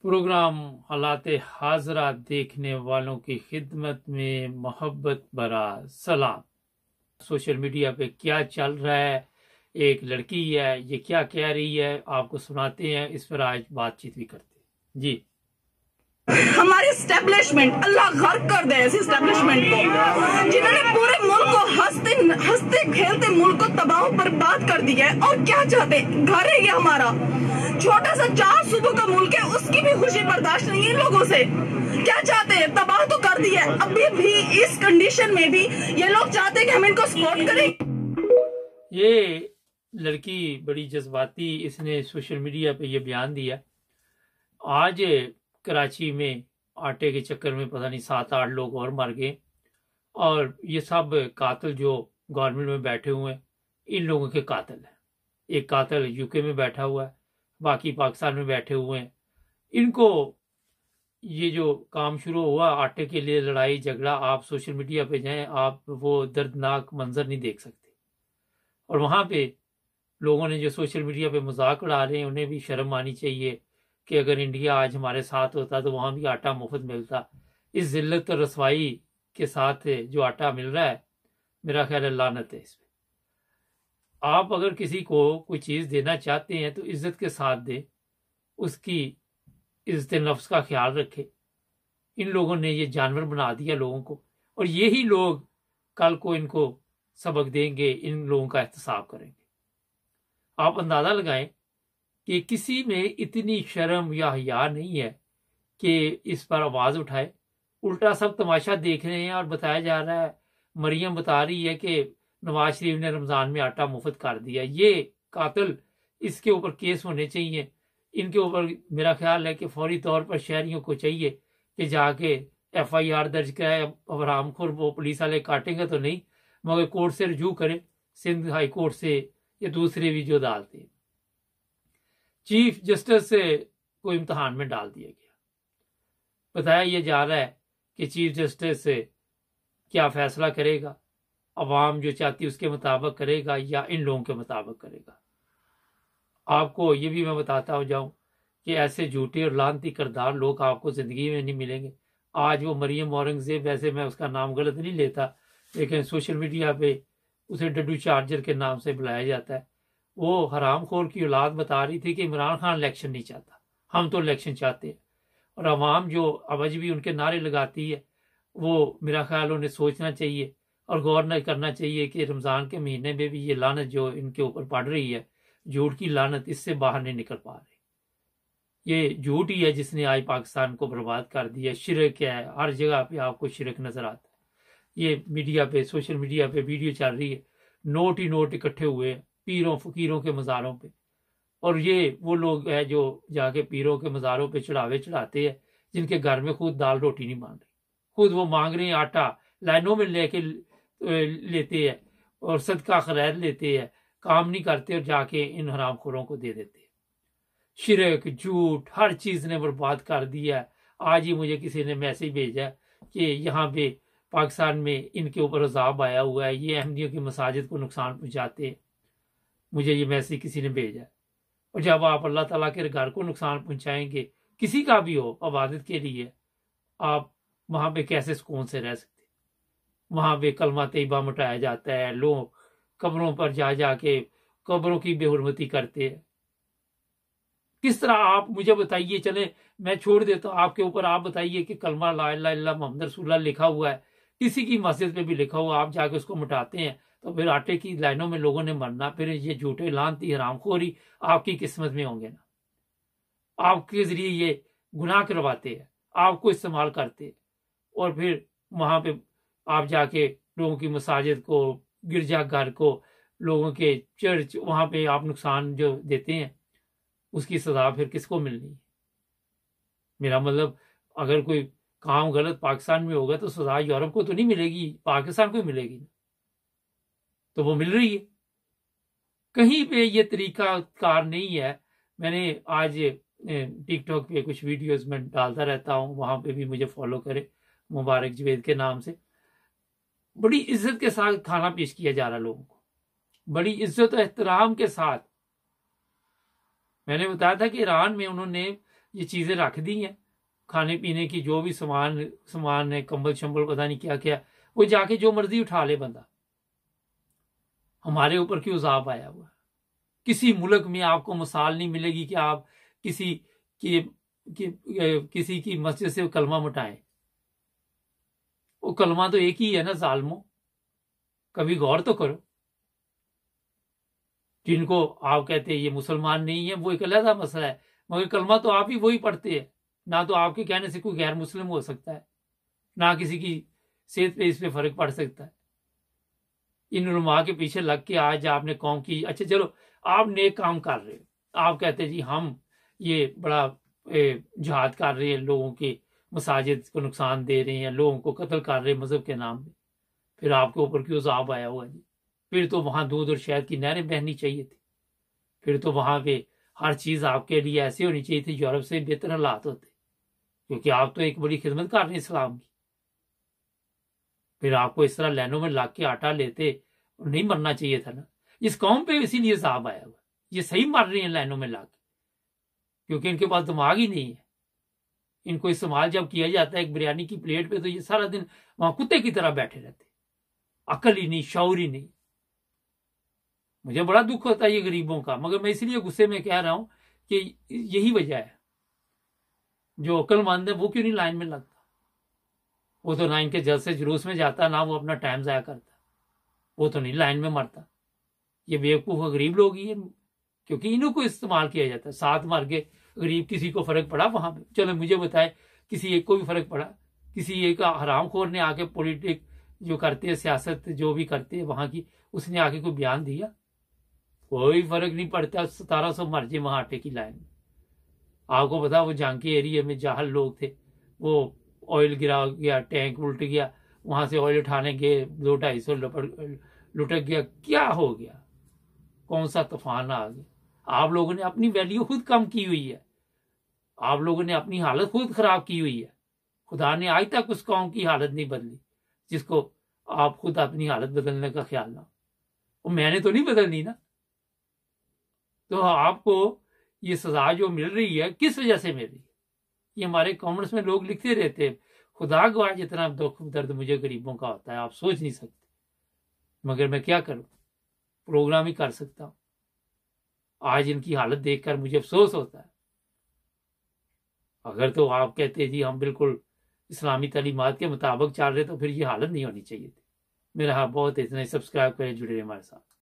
Programme हालात हाजरा देखने वालों की खिदमत में मोहब्बत भरा सलाम। सोशल मीडिया पे क्या चल रहा है, एक लड़की है, ये क्या कह रही है, आपको सुनाते हैं। इस पर आज बातचीत भी करते हैं जी। हमारी एस्टेब्लिशमेंट, अल्लाह गर्क कर दे ऐसी एस्टेब्लिशमेंट को, जिन्होंने पूरे मुल्क को हंसते खेलते मुल्क को तबाह बर्बाद कर दिया है। और क्या चाहते, घर है ये हमारा छोटा सा 4 सूबों का मुल्क है, उसकी भी खुशी बर्दाश्त नहीं है इन लोगों से। क्या चाहते हैं, तबाह तो कर दिया है, अभी भी इस कंडीशन में भी ये लोग चाहते हैं कि हम इनको सपोर्ट करें। ये लड़की बड़ी जज्बाती, इसने सोशल मीडिया पे ये बयान दिया। आज कराची में आटे के चक्कर में पता नहीं 7-8 लोग और मर गए, और ये सब कातिल जो गवर्नमेंट में बैठे हुए हैं, इन लोगों के कातिल हैं। एक कातिल यूके में बैठा हुआ है, बाकी पाकिस्तान में बैठे हुए हैं। इनको ये जो काम शुरू हुआ आटे के लिए लड़ाई झगड़ा, आप सोशल मीडिया पे जाएं, आप वो दर्दनाक मंजर नहीं देख सकते। और वहाँ पे लोगों ने जो सोशल मीडिया पे मजाक उड़ा रहे हैं, उन्हें भी शर्म आनी चाहिए कि अगर इंडिया आज हमारे साथ होता तो वहाँ भी आटा मुफ्त मिलता। इस जिल्लत और रसवाई के साथ जो आटा मिल रहा है, मेरा ख्याल है लानत है इसमें। आप अगर किसी को कोई चीज़ देना चाहते हैं तो इज्जत के साथ दे, उसकी इज्जत नफ्स का ख्याल रखे। इन लोगों ने ये जानवर बना दिया लोगों को, और यही लोग कल को इनको सबक देंगे, इन लोगों का एहतसाब करेंगे। आप अंदाज़ा लगाएं कि किसी में इतनी शर्म या हया नहीं है कि इस पर आवाज़ उठाए। उल्टा सब तमाशा देख रहे हैं और बताया जा रहा है, मरियम बता रही है कि नवाज शरीफ ने रमज़ान में आटा मुफ्त कर दिया। ये कातिल, इसके ऊपर केस होने चाहिए। इनके ऊपर मेरा ख्याल है कि फौरी तौर पर शहरियों को चाहिए कि जाके FIR दर्ज कराए। अब हरामखोर वो पुलिस वाले काटेंगे तो नहीं, मगर कोर्ट से रजू करे, सिंध हाई कोर्ट से या दूसरे भी जो अदालतें। चीफ जस्टिस को इम्तहान में डाल दिया गया। बताया यह जा रहा है कि चीफ जस्टिस क्या फैसला करेगा, अवाम जो चाहती है उसके मुताबिक करेगा या इन लोगों के मुताबिक करेगा। आपको ये भी मैं बताता जाऊं कि ऐसे झूठे और लानती किरदार लोग आपको ज़िंदगी में नहीं मिलेंगे। आज वो मरियम औरंगजेब, वैसे मैं उसका नाम गलत नहीं लेता, लेकिन सोशल मीडिया पे उसे डड्डू चार्जर के नाम से बुलाया जाता है। वो हरामखोर की औलाद बता रही थी कि इमरान खान इलेक्शन नहीं चाहता, हम तो इलेक्शन चाहते हैं। और अवाम जो आज भी उनके नारे लगाती है, वो मेरा ख्याल उन्हें सोचना चाहिए और गौर न करना चाहिए कि रमज़ान के महीने में भी ये लानत जो इनके ऊपर पड़ रही है, झूठ की लानत, इससे बाहर नहीं निकल पा रही। ये झूठ ही है जिसने आज पाकिस्तान को बर्बाद कर दिया। शिरक है, हर जगह पे आपको शिरक नजर आता है। ये मीडिया पे, सोशल मीडिया पे वीडियो चल रही है, नोट ही नोट इकट्ठे हुए पीरों फकीरों के मज़ारों पे, और ये वो लोग हैं जो जाके पीरों के मज़ारों पे चढ़ावे चढ़ाते हैं, जिनके घर में खुद दाल रोटी नहीं मांग रही, खुद वो मांग रहे हैं आटा, लाइनों में लेते हैं और सदका खैर लेते हैं, काम नहीं करते और जाके इन हरामखोरों को दे देते हैं। शिरक, झूठ, हर चीज़ ने बर्बाद कर दिया। आज ही मुझे किसी ने मैसेज भेजा कि यहाँ पे पाकिस्तान में इनके ऊपर अजाब आया हुआ है, ये अहमदियों की मसाजिद को नुकसान पहुँचाते हैं। मुझे ये मैसेज किसी ने भेजा। और जब आप अल्लाह ताला के घर को नुकसान पहुँचाएंगे, किसी का भी हो, इबादत के लिए, आप वहाँ पे कैसे सुकून से रह सकते? वहाँ पे कलमा तैयबा मिटाया जाता है, लोग कब्रों पर जा जाके कब्रों की बेहुरमती करते हैं। किस तरह आप मुझे बताइए, चले मैं छोड़ देता हूँ आपके ऊपर, आप बताइए कि कलमा ला इलाहा इल्लल्लाह मुहम्मद रसूलुल्लाह लिखा हुआ है, किसी की मस्जिद पे भी लिखा हुआ, आप जाके उसको मिटाते हैं, तो फिर आटे की लाइनों में लोगों ने मरना, फिर ये झूठे लानती हरामखोरी आपकी किस्मत में होंगे ना। आपके जरिए ये गुनाह करवाते हैं, आपको इस्तेमाल करते हैं, और फिर वहाँ पे आप जाके लोगों की मसाजिद को, गिरजाघर को, लोगों के चर्च, वहाँ पे आप नुकसान जो देते हैं, उसकी सजा फिर किसको मिलनी है? मेरा मतलब, अगर कोई काम गलत पाकिस्तान में होगा तो सजा यूरोप को तो नहीं मिलेगी, पाकिस्तान को मिलेगी ना। तो वो मिल रही है, कहीं पे ये तरीका कार नहीं है। मैंने आज टिकटॉक पे कुछ वीडियोस में डालता रहता हूँ, वहाँ पे भी मुझे फॉलो करे, मुबारक जवेद के नाम से। बड़ी इज्जत के साथ खाना पेश किया जा रहा लोगों को, बड़ी इज्जत और एहतराम के साथ। मैंने बताया था कि ईरान में उन्होंने یہ چیزیں رکھ دی ہیں، کھانے پینے کی جو بھی سامان ہے، کمبل شمبل پتہ نہیں کیا کیا، وہ جا کے جو مرضی اٹھا لے بندہ۔ ہمارے اوپر کیوں عذاب آیا ہوا ہے؟ کسی ملک میں آپ کو مثال نہیں ملے گی کہ آپ کسی کی مسجد سے کلمہ مٹائیں۔ وہ کلمہ تو ایک ہی ہے نا ظالموں، کبھی غور تو کرو۔ جن کو آپ کہتے ہیں یہ مسلمان نہیں ہے، وہ ایک علیحدہ مسئلہ ہے، مگر کلمہ تو آپ ہی وہی پڑھتے ہیں۔ نہ تو آپ کے کہنے سے کوئی غیر مسلم ہو سکتا ہے، نہ کسی کی صحت پہ اس پہ فرق پڑ سکتا ہے۔ ان علماء کے پیچھے لگ کے آج آپ نے قوم کی، اچھا چلو آپ نیک کام کر رہے ہیں، آپ کہتے ہیں جی ہم یہ بڑا جہاد کر رہے ہیں، لوگوں کے مساجد کو نقصان دے رہے ہیں، لوگوں کو قتل کر رہے ہیں مذہب کے نام پہ، پھر آپ کے اوپر کیوں عذاب آیا ہوا جی؟ پھر تو وہاں دودھ اور شہد کی نہریں بہنی چاہیے تھی، پھر تو وہاں پہ ہر چیز آپ کے لیے ایسی ہونی چاہیے تھی، یورپ سے بہتر حالات ہوتے، کیونکہ آپ تو ایک بڑی خدمت کر رہے ہیں اسلام کی۔ پھر آپ کو اس طرح لائنوں میں لاگ کے آٹا لیتے نہیں مرنا چاہیے تھا نا۔ اس قوم پہ اسی لیے عذاب آیا ہوا، یہ صحیح مر رہی ہیں لائنوں میں لا کے، کیونکہ ان کے پاس دماغ ہی نہیں ہے۔ ان کو استعمال جب کیا جاتا ہے ایک بریانی کی پلیٹ پہ تو یہ سارا دن وہاں کتے کی طرح بیٹھے رہتے، عقل ہی نہیں، شعور ہی نہیں۔ مجھے بڑا دکھ ہوتا ہے یہ غریبوں کا، مگر میں اس لیے غصے میں کہہ رہا ہوں کہ یہی وجہ ہے۔ جو عقل مند ہے وہ کیوں نہیں لائن میں لگتا؟ وہ تو نہ ان کے جلسے جلوس میں جاتا، نہ وہ اپنا ٹائم ضائع کرتا، وہ تو نہیں لائن میں مرتا۔ یہ بیوقوف غریب لوگ ہی ہیں، کیونکہ انہوں کو استعمال کیا جاتا ہے۔ 7 مر گئے غریب، کسی کو فرق پڑا وہاں پہ؟ چلو مجھے بتائے کسی ایک کو بھی فرق پڑا؟ کسی ایک حرام خور نے آ کے پولیٹک جو کرتے ہیں، سیاست جو بھی کرتے ہیں وہاں کی، اس نے آ کے کوئی بیان دیا؟ کوئی فرق نہیں پڑتا۔ 1700 مر جائے وہاں آٹے کی لائن میں۔ آپ کو پتا وہ جنگ کے ایریے میں جاہل لوگ تھے، وہ آئل گرا گیا، ٹینک الٹ گیا، وہاں سے آئل اٹھانے گئے، 200-250 لٹک گیا۔ کیا ہو گیا؟ کون سا طوفان آ گیا؟ آپ لوگوں نے اپنی ویلیو خود کم کی ہوئی ہے، آپ لوگوں نے اپنی حالت خود خراب کی ہوئی ہے۔ خدا نے آج تک اس قوم کی حالت نہیں بدلی جس کو آپ خود اپنی حالت بدلنے کا خیال نہ ہو۔ میں نے تو نہیں بدلنی نا۔ تو آپ کو یہ سزا جو مل رہی ہے کس وجہ سے مل رہی ہے؟ یہ ہمارے کامنٹس میں لوگ لکھتے رہتے ہیں، خدا گواہ جتنا دکھ درد مجھے غریبوں کا ہوتا ہے آپ سوچ نہیں سکتے، مگر میں کیا کروں، پروگرام ہی کر سکتا ہوں۔ آج ان کی حالت دیکھ کر مجھے افسوس ہوتا ہے۔ اگر تو آپ کہتے جی ہم بالکل اسلامی تعلیمات کے مطابق چل رہے تو پھر یہ حالت نہیں ہونی چاہیے تھی۔ میرا بہت اتنا، سبسکرائب کریں، جڑے رہیں ہمارے ساتھ۔